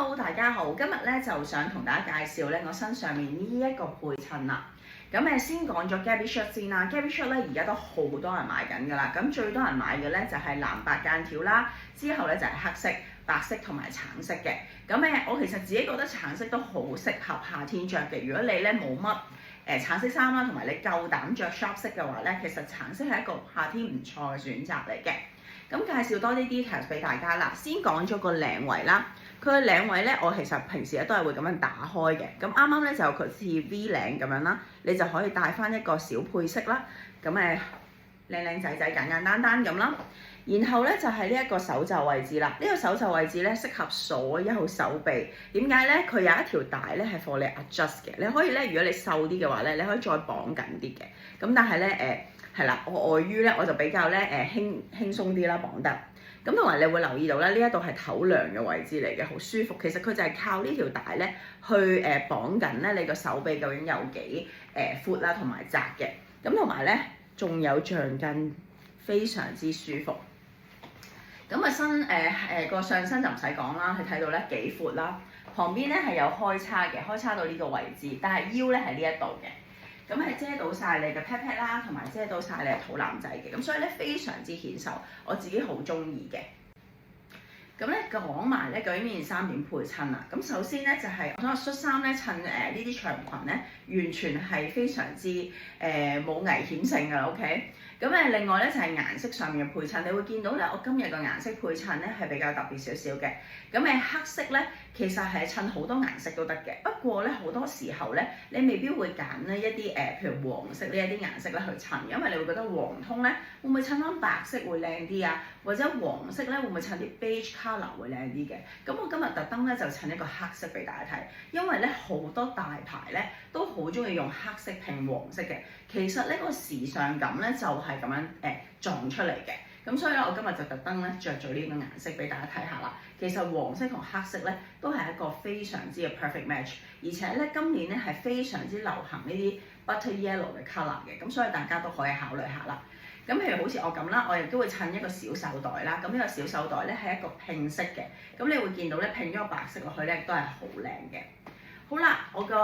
Hello，大家好，今日咧就想同大家介紹咧我身上面呢一個配襯啦。咁先講咗 Gabby Shirt 先啦 ，Gabby Shirt 咧而家都好多人買緊㗎啦。咁最多人買嘅咧就係藍白間條啦，之後咧就係黑色、白色同埋橙色嘅。咁我其實自己覺得橙色都好適合夏天着嘅。如果你咧冇乜橙色衫啦，同埋你夠膽着 shop 色嘅話咧，其實橙色係一個夏天唔錯嘅選擇嚟嘅。咁介紹多啲 details 俾大家啦。先講咗個領圍啦，佢嘅領圍咧，我其實平時咧都係會咁樣打開嘅。咁啱啱咧就有佢似 V 領咁樣啦，你就可以帶翻一個小配飾啦。咁靚靚仔仔、簡簡單單咁啦。然後咧就係呢一個手袖位置啦。呢個手袖位置咧適合所有手臂。點解咧？佢有一條帶咧係 for 你 adjust 嘅。你可以咧，如果你瘦啲嘅話咧，你可以再綁緊啲嘅。咁但係咧係啦，我礙於咧我就比較咧輕鬆啲啦綁得。咁同埋你會留意到咧，呢一度係透涼嘅位置嚟嘅，好舒服。其實佢就係靠呢條帶咧去綁緊咧你個手臂究竟有幾闊啦同埋窄嘅。咁同埋咧仲有橡筋，非常之舒服。咁個上身就唔使講啦，你睇到咧幾闊啦。旁邊咧係有開叉嘅，開叉到呢個位置，但係腰咧係呢一度嘅。咁係遮到晒你嘅 pat pat 啦，同埋遮到晒你嘅肚腩仔嘅，咁所以咧非常之顯瘦，我自己好中意嘅。咁咧講埋咧究竟呢件衫點配襯啊？咁首先咧就係我想話恤衫咧襯呢啲長裙咧，完全係非常之冇危險性㗎 ，OK？ 咁另外咧就係顏色上面嘅配襯，你會見到咧我今日嘅顏色配襯咧係比較特別少少嘅。咁黑色咧其實係襯好多顏色都得嘅，不過咧好多時候咧你未必會揀呢一啲譬如黃色呢一啲顏色咧去襯，因為你會覺得黃通咧會唔會襯翻白色會靚啲啊？或者黃色咧會唔會襯啲 beige colour 會靚啲嘅？咁我今日特登咧就襯一個黑色俾大家睇，因為咧好多大牌咧都好中意用黑色拼黃色嘅。其實呢個時尚感咧就係咁樣撞出嚟嘅。咁所以咧我今日就特登咧着咗呢個顏色俾大家睇下啦。其實黃色同黑色咧都係一個非常之嘅 perfect match， 而且咧今年咧係非常之流行呢啲 butter yellow 嘅 colour 嘅，咁所以大家都可以考慮下啦。咁譬如好似我咁啦，我亦都會襯一個小手袋啦。咁呢個小手袋咧係一個拼色嘅，咁你會見到咧拼咗個白色落去咧都係好靚嘅。好啦，我個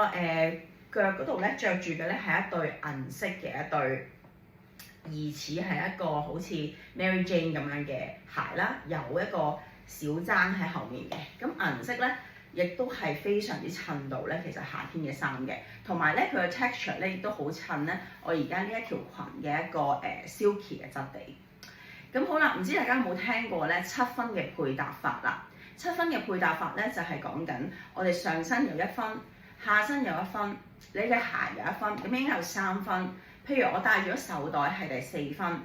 腳嗰度咧着住嘅咧係一對銀色嘅一對，疑似係一個好似 Mary Jane 咁樣嘅鞋啦，有一個小踭喺後面嘅。咁銀色咧亦都係非常之襯到咧，其實夏天嘅衫嘅，同埋咧佢嘅 texture 咧亦都好襯咧我而家呢一條裙嘅一個silky 嘅質地。咁好啦，唔知大家有冇聽過咧7分嘅配搭法啦？7分嘅配搭法咧就係講緊我哋上身有1分，下身有1分，你嘅鞋有1分，咁應該有3分。譬如我戴咗手袋係第4分，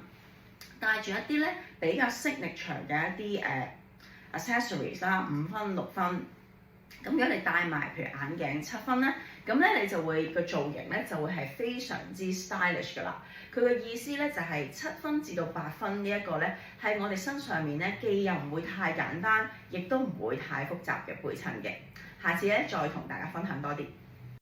戴住一啲咧比較 signature 嘅一啲accessories 啦，5分6分。咁如果你戴埋譬如眼鏡7分咧，咁咧你就會個造型咧就會係非常之 stylish 㗎啦。佢嘅意思咧就係7分至到8分呢一個咧係我哋身上面咧既又唔會太簡單，亦都唔會太複雜嘅配襯嘅。下次咧再同大家分享多啲。